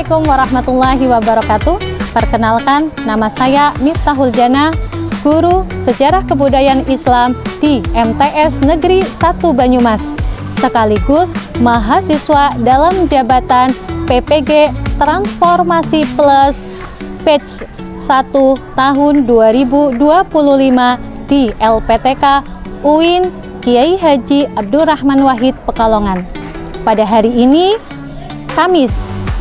Assalamualaikum warahmatullahi wabarakatuh. Perkenalkan, nama saya Miftahul Jannah, guru Sejarah Kebudayaan Islam di MTS Negeri 1 Banyumas, sekaligus mahasiswa dalam jabatan PPG Transformasi Plus Batch 1 tahun 2025 di LPTK UIN Kiai Haji Abdurrahman Wahid Pekalongan. Pada hari ini, Kamis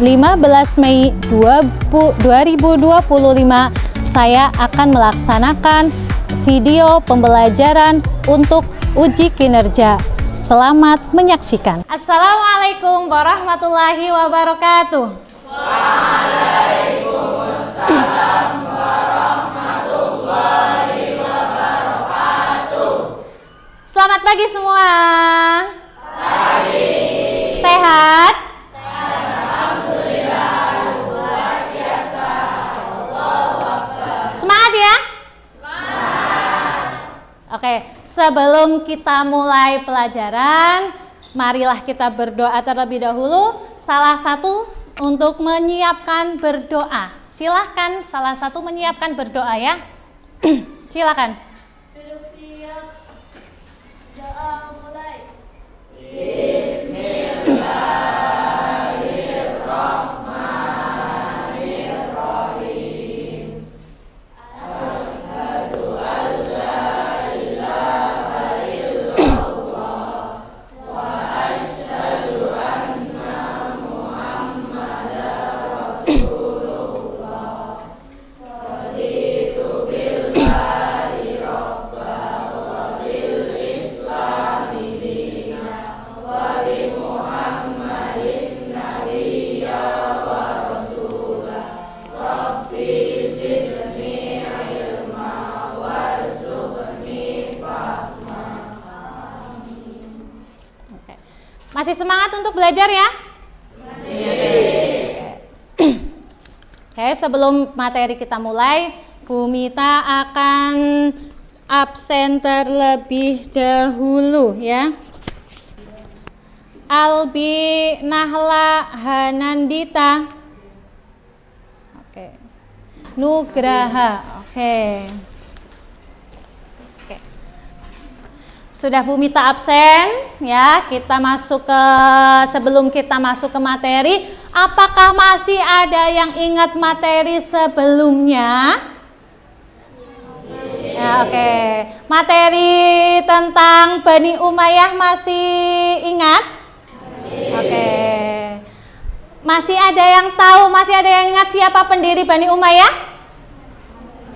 15 Mei 2025, saya akan melaksanakan video pembelajaran untuk uji kinerja. Selamat menyaksikan. Assalamualaikum warahmatullahi wabarakatuh. Waalaikumsalam warahmatullahi wabarakatuh. Selamat pagi semua. Pagi. Sehat? Oke, sebelum kita mulai pelajaran, marilah kita berdoa terlebih dahulu. Salah satu untuk menyiapkan berdoa. Silahkan salah satu menyiapkan berdoa ya. Silahkan. Duduk siap. Doa mulai. Masih semangat untuk belajar ya? Oke, sebelum materi kita mulai, Bu Mita akan absen terlebih dahulu ya. Albi Nahla Hanandita. Oke. Nugraha. Oke. Sudah Bu Mita absen ya, sebelum kita masuk ke materi, apakah masih ada yang ingat materi sebelumnya? Ya, oke. Materi tentang Bani Umayyah masih ingat? Oke. Masih ada yang tahu, masih ada yang ingat siapa pendiri Bani Umayyah?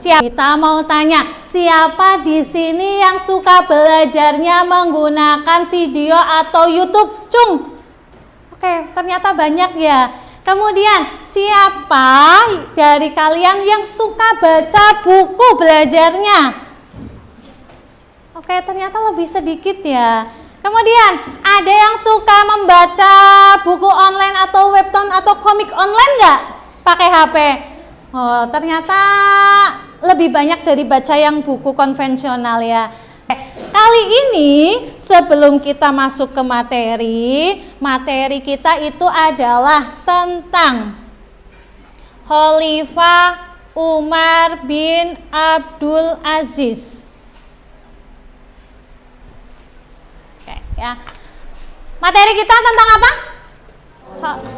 Kita mau tanya, siapa di sini yang suka belajarnya menggunakan video atau YouTube? Cung. Oke, ternyata banyak ya. Kemudian, siapa dari kalian yang suka baca buku belajarnya? Oke, ternyata lebih sedikit ya. Kemudian, ada yang suka membaca buku online atau webtoon atau komik online nggak? Pakai HP? Oh, ternyata lebih banyak dari baca yang buku konvensional ya. Kali ini sebelum kita masuk ke materi kita itu adalah tentang Khalifah Umar bin Abdul Aziz. Oke, ya. Materi kita tentang apa?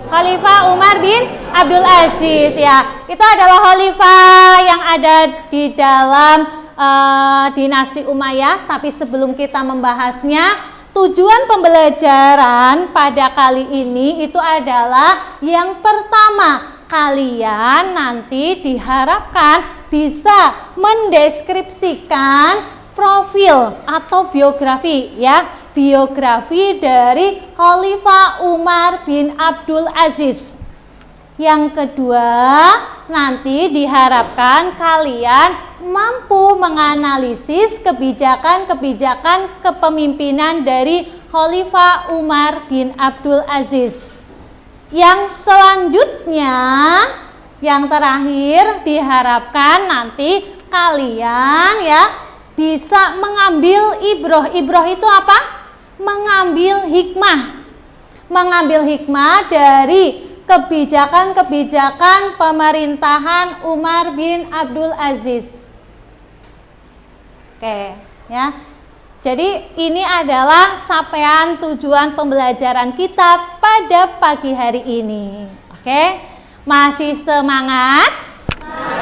Khalifah Umar bin Abdul Aziz ya. Itu adalah khalifah yang ada di dalam dinasti Umayyah. Tapi sebelum kita membahasnya, tujuan pembelajaran pada kali ini itu adalah yang pertama, kalian nanti diharapkan bisa mendeskripsikan profil atau biografi ya. Biografi dari Khalifah Umar bin Abdul Aziz. Yang kedua, nanti diharapkan kalian mampu menganalisis kebijakan-kebijakan kepemimpinan dari Khalifah Umar bin Abdul Aziz. Yang selanjutnya, yang terakhir diharapkan nanti kalian ya bisa mengambil ibroh. Ibroh itu apa? Mengambil hikmah dari kebijakan-kebijakan pemerintahan Umar bin Abdul Aziz. Oke, ya. Jadi ini adalah capaian tujuan pembelajaran kita pada pagi hari ini. Oke, masih semangat?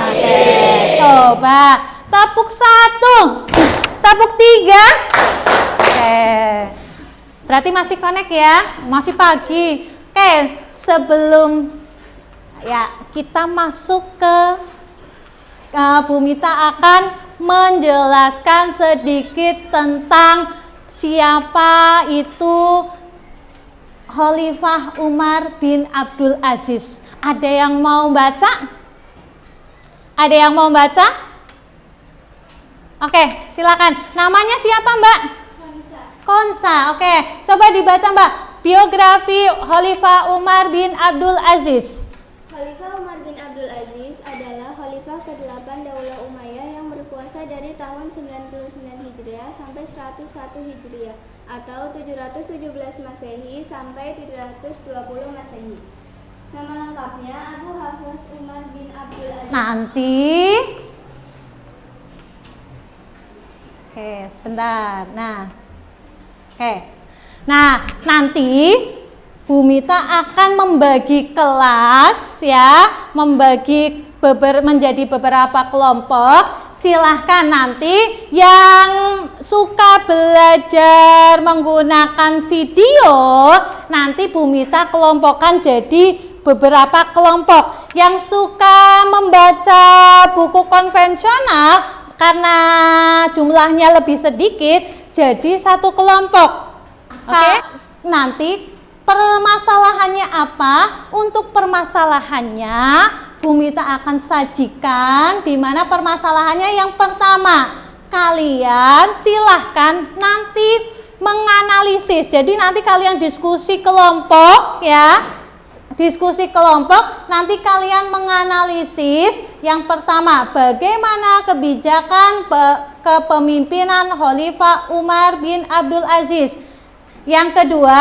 Oke, coba tepuk 1, tepuk 3. Oke, berarti masih connect ya, masih pagi. Oke, sebelum ya kita masuk ke Bu Mita akan menjelaskan sedikit tentang siapa itu Khalifah Umar bin Abdul Aziz. Ada yang mau baca? Ada yang mau baca? Oke, silakan. Namanya siapa, Mbak? Konsa. Oke, coba dibaca, Mbak. Biografi Khalifah Umar bin Abdul Aziz. Khalifah Umar bin Abdul Aziz adalah khalifah ke-8 Daulah Umayyah yang berkuasa dari tahun 99 Hijriah sampai 101 Hijriah atau 717 Masehi sampai 720 Masehi. Nama lengkapnya Abu Hafs Umar bin Abdul Aziz. Nanti oke, sebentar. Nah, nanti Bu Mita akan membagi kelas ya, menjadi beberapa kelompok. Silahkan nanti yang suka belajar menggunakan video, nanti Bu Mita kelompokkan jadi beberapa kelompok. Yang suka membaca buku konvensional karena jumlahnya lebih sedikit, jadi satu kelompok. Oke? Nanti permasalahannya apa? Untuk permasalahannya Bu Mita akan sajikan di mana permasalahannya yang pertama. Kalian silahkan nanti menganalisis. Jadi nanti kalian diskusi kelompok ya. Diskusi kelompok, nanti kalian menganalisis yang pertama, bagaimana kebijakan kepemimpinan Khalifah Umar bin Abdul Aziz. Yang kedua,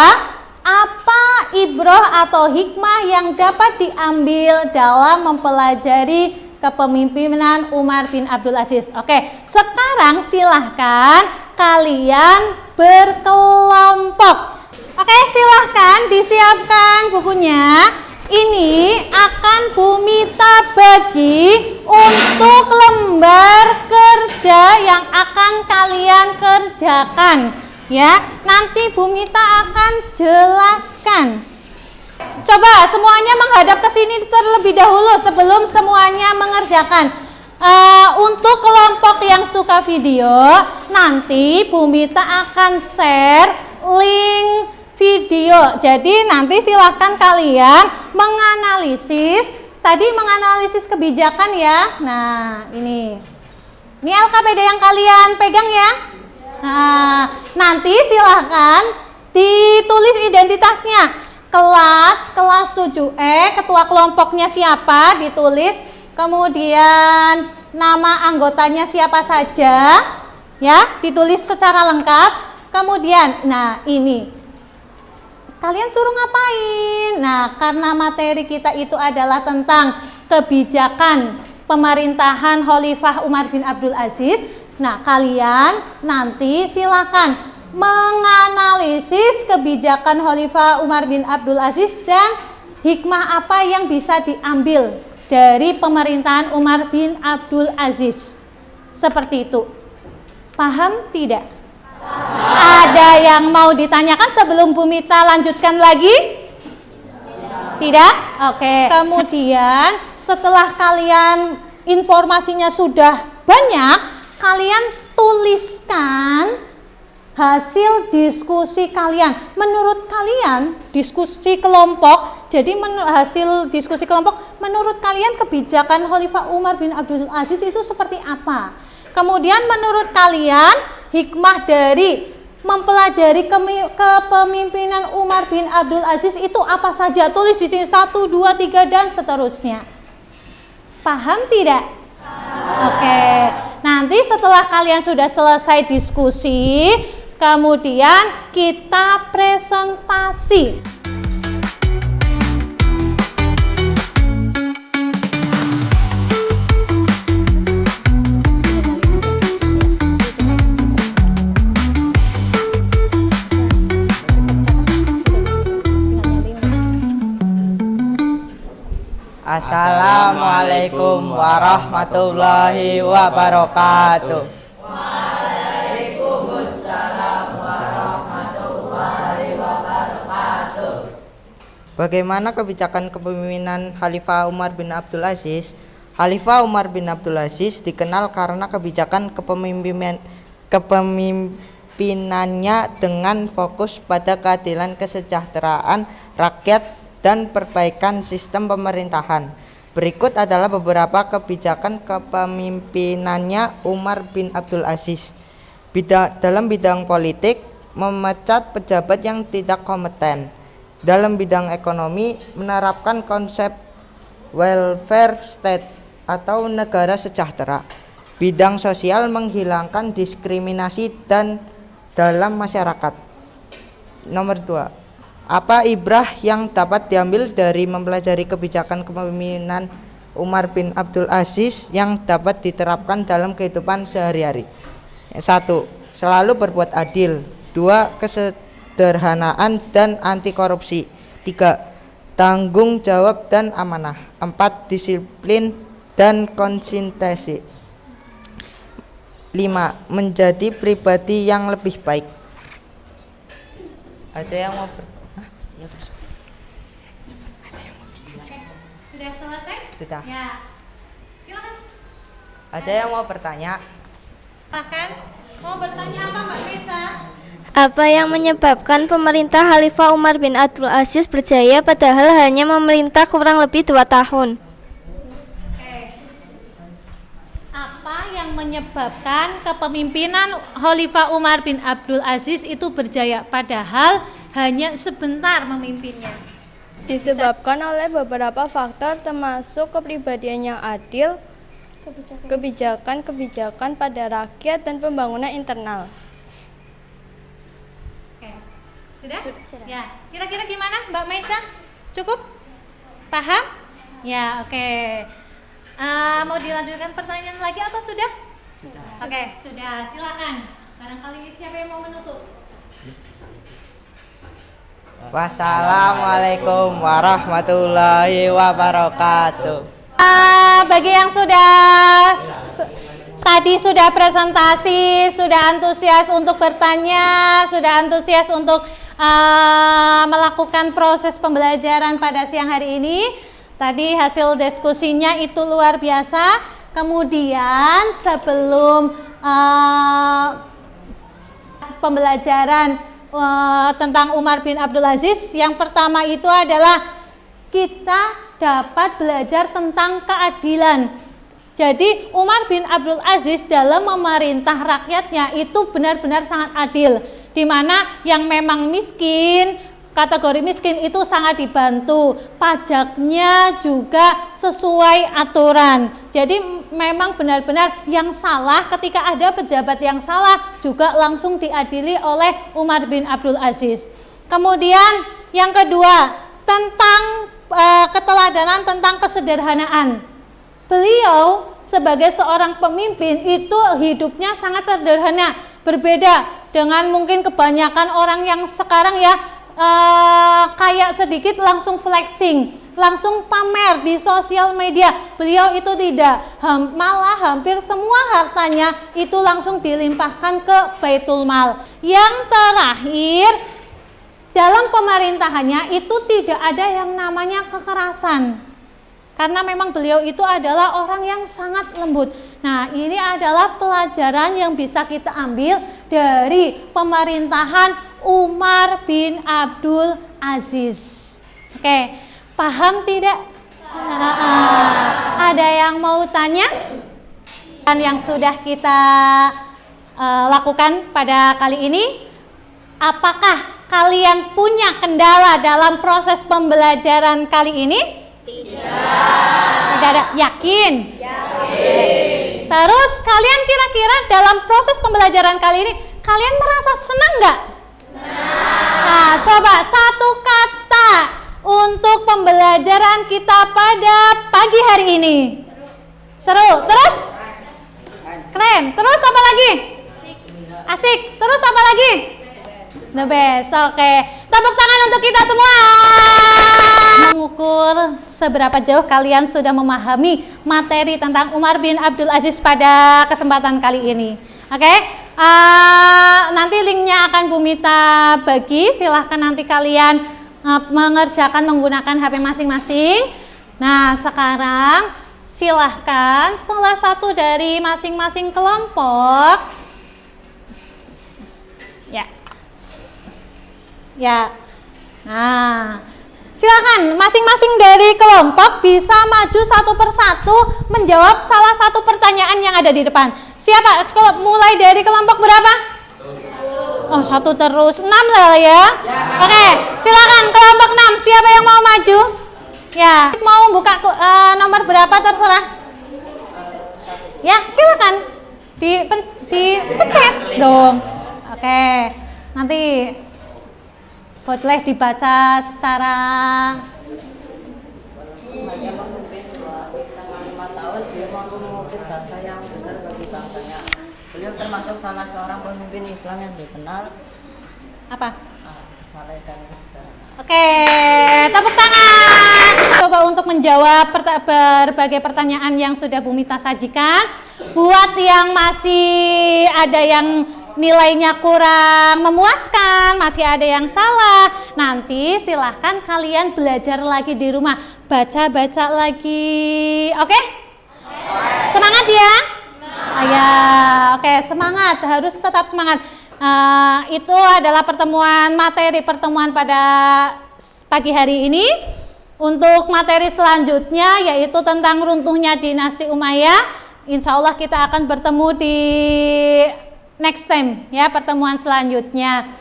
apa ibroh atau hikmah yang dapat diambil dalam mempelajari kepemimpinan Umar bin Abdul Aziz. Oke, sekarang silahkan kalian berkelompok. Oke, silahkan disiapkan bukunya. Ini akan Bu Mita bagi untuk lembar kerja yang akan kalian kerjakan. Ya, nanti Bu Mita akan jelaskan. Coba semuanya menghadap ke sini terlebih dahulu sebelum semuanya mengerjakan. Untuk kelompok yang suka video, nanti Bu Mita akan share link video. Jadi nanti silahkan kalian menganalisis. Tadi menganalisis kebijakan ya. Nah, ini LKPD yang kalian pegang ya. Nah, nanti silahkan ditulis identitasnya. Kelas 7E, ketua kelompoknya siapa, ditulis. Kemudian nama anggotanya siapa saja, ya, ditulis secara lengkap. Kemudian, nah ini, kalian suruh ngapain? Nah, karena materi kita itu adalah tentang kebijakan pemerintahan Khalifah Umar bin Abdul Aziz. Nah, kalian nanti silakan menganalisis kebijakan Khalifah Umar bin Abdul Aziz dan hikmah apa yang bisa diambil dari pemerintahan Umar bin Abdul Aziz. Seperti itu. Paham tidak? Ada yang mau ditanyakan sebelum Bu Mita lanjutkan lagi? Tidak? Oke. Kemudian setelah kalian informasinya sudah banyak, kalian tuliskan hasil diskusi kalian. Menurut kalian diskusi kelompok, jadi hasil diskusi kelompok, menurut kalian kebijakan Khalifah Umar bin Abdul Aziz itu seperti apa? Kemudian menurut kalian hikmah dari mempelajari kepemimpinan Umar bin Abdul Aziz itu apa saja? Tulis di sini 1, 2, 3 dan seterusnya. Paham tidak? Oke. Nanti setelah kalian sudah selesai diskusi, kemudian kita presentasi. Assalamualaikum warahmatullahi wabarakatuh. Bagaimana kebijakan kepemimpinan Khalifah Umar bin Abdul Aziz? Khalifah Umar bin Abdul Aziz dikenal karena kebijakan kepemimpinannya dengan fokus pada keadilan kesejahteraan rakyat dan perbaikan sistem pemerintahan. Berikut adalah beberapa kebijakan kepemimpinannya Umar bin Abdul Aziz. Dalam bidang politik, memecat pejabat yang tidak kompeten. Dalam bidang ekonomi, menerapkan konsep welfare state atau negara sejahtera. Bidang sosial, menghilangkan diskriminasi dan dalam masyarakat. Nomor 2. Apa ibrah yang dapat diambil dari mempelajari kebijakan kepemimpinan Umar bin Abdul Aziz yang dapat diterapkan dalam kehidupan sehari-hari? 1. Selalu berbuat adil. 2. Kesederhanaan dan anti korupsi. 3. Tanggung jawab dan amanah. 4. Disiplin dan konsistensi. 5. Menjadi pribadi yang lebih baik. Ada yang mau Sudah selesai? Sudah. Ya. Silakan. Ada yang mau bertanya? Bahkan mau bertanya apa Mbak Mesa? Apa yang menyebabkan pemerintah Khalifah Umar bin Abdul Aziz berjaya padahal hanya memerintah kurang lebih 2 tahun? Apa yang menyebabkan kepemimpinan Khalifah Umar bin Abdul Aziz itu berjaya padahal hanya sebentar memimpinnya? Disebabkan oleh beberapa faktor termasuk kepribadian yang adil, kebijakan-kebijakan pada rakyat dan pembangunan internal. Oke. Sudah? Ya. Kira-kira gimana Mbak Mesa? Cukup? Paham? Ya, oke. Mau dilanjutkan pertanyaan lagi atau sudah? Sudah. Oke, sudah. Silakan. Barangkali siapa yang mau menutup? Wassalamualaikum warahmatullahi wabarakatuh. Bagi yang tadi sudah presentasi, sudah antusias untuk bertanya, sudah antusias untuk melakukan proses pembelajaran pada siang hari ini. Tadi hasil diskusinya itu luar biasa. Kemudian sebelum pembelajaran tentang Umar bin Abdul Aziz, yang pertama itu adalah kita dapat belajar tentang keadilan. Jadi Umar bin Abdul Aziz dalam memerintah rakyatnya itu benar-benar sangat adil, di mana yang memang miskin, kategori miskin itu sangat dibantu, pajaknya juga sesuai aturan. Jadi memang benar-benar yang salah, ketika ada pejabat yang salah juga langsung diadili oleh Umar bin Abdul Aziz. Kemudian yang kedua, tentang keteladanan, tentang kesederhanaan. Beliau sebagai seorang pemimpin itu hidupnya sangat sederhana, berbeda dengan mungkin kebanyakan orang yang sekarang ya, kayak sedikit langsung flexing, langsung pamer di sosial media. Beliau itu tidak, malah hampir semua hartanya itu langsung dilimpahkan ke Baitul Mal. Yang terakhir, dalam pemerintahannya itu tidak ada yang namanya kekerasan, karena memang beliau itu adalah orang yang sangat lembut. Nah, ini adalah pelajaran yang bisa kita ambil dari pemerintahan Umar bin Abdul Aziz. Oke, paham tidak? Ada yang mau tanya? Dan yang sudah kita lakukan pada kali ini, apakah kalian punya kendala dalam proses pembelajaran kali ini? Tidak ada. Yakin? Yakin. Terus kalian kira-kira dalam proses pembelajaran kali ini kalian merasa senang nggak? Nah, coba satu kata untuk pembelajaran kita pada pagi hari ini. Seru. Terus? Keren. Terus apa lagi? Asik. Terus apa lagi? The best. Oke. Tepuk tangan untuk kita semua. Mengukur seberapa jauh kalian sudah memahami materi tentang Umar bin Abdul Aziz pada kesempatan kali ini. Oke, nanti linknya akan Bu Mita bagi. Silahkan nanti kalian mengerjakan menggunakan HP masing-masing. Nah, sekarang silahkan salah satu dari masing-masing kelompok ya. Nah, silakan masing-masing dari kelompok bisa maju satu persatu menjawab salah satu pertanyaan yang ada di depan. Siapa? Mulai dari kelompok berapa? Oh, 1 terus 6 lah ya. Oke, silakan kelompok 6. Siapa yang mau maju? Ya, mau buka nomor berapa terserah. Ya, silakan. Dipencet dong. Oke. Nanti boleh dibaca secara Beliau termasuk salah seorang pemimpin Islam yang dikenal apa? saleh dan Oke, tepuk tangan. Coba untuk menjawab berbagai pertanyaan yang sudah Bu Mita sajikan. Buat yang masih ada yang nilainya kurang memuaskan, masih ada yang salah, nanti silahkan kalian belajar lagi di rumah, baca-baca lagi. Oke? Semangat ya? Ya, oke, semangat, harus tetap semangat. Itu adalah materi pertemuan pada pagi hari ini. Untuk materi selanjutnya yaitu tentang runtuhnya dinasti Umayyah. Insya Allah kita akan bertemu di next time ya, pertemuan selanjutnya.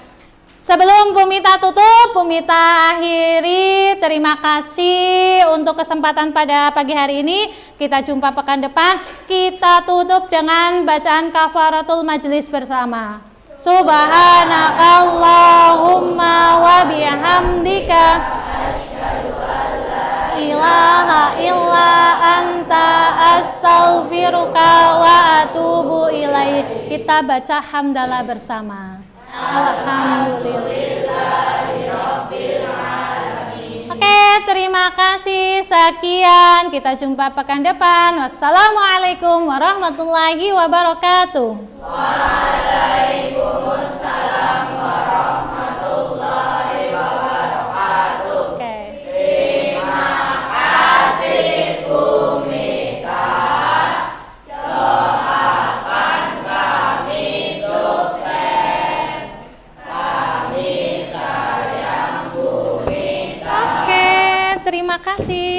Sebelum Bu Mita tutup, Bu Mita akhiri. Terima kasih untuk kesempatan pada pagi hari ini. Kita jumpa pekan depan. Kita tutup dengan bacaan kafaratul majelis bersama. Subhanakallahumma wa bihamdika ilaha illa anta astaghfiruka wa atubu ilaih. Kita baca hamdalah bersama. Alhamdulillahirobbilalamin. Oke, terima kasih. Sekian, kita jumpa pekan depan. Wassalamualaikum warahmatullahi wabarakatuh. Waalaikumsalam warahmatullahi wabarakatuh. Oke. Terima kasih Bu Mita. Doakan kami sukses. Kami sayang Bu Mita. Oke, terima kasih.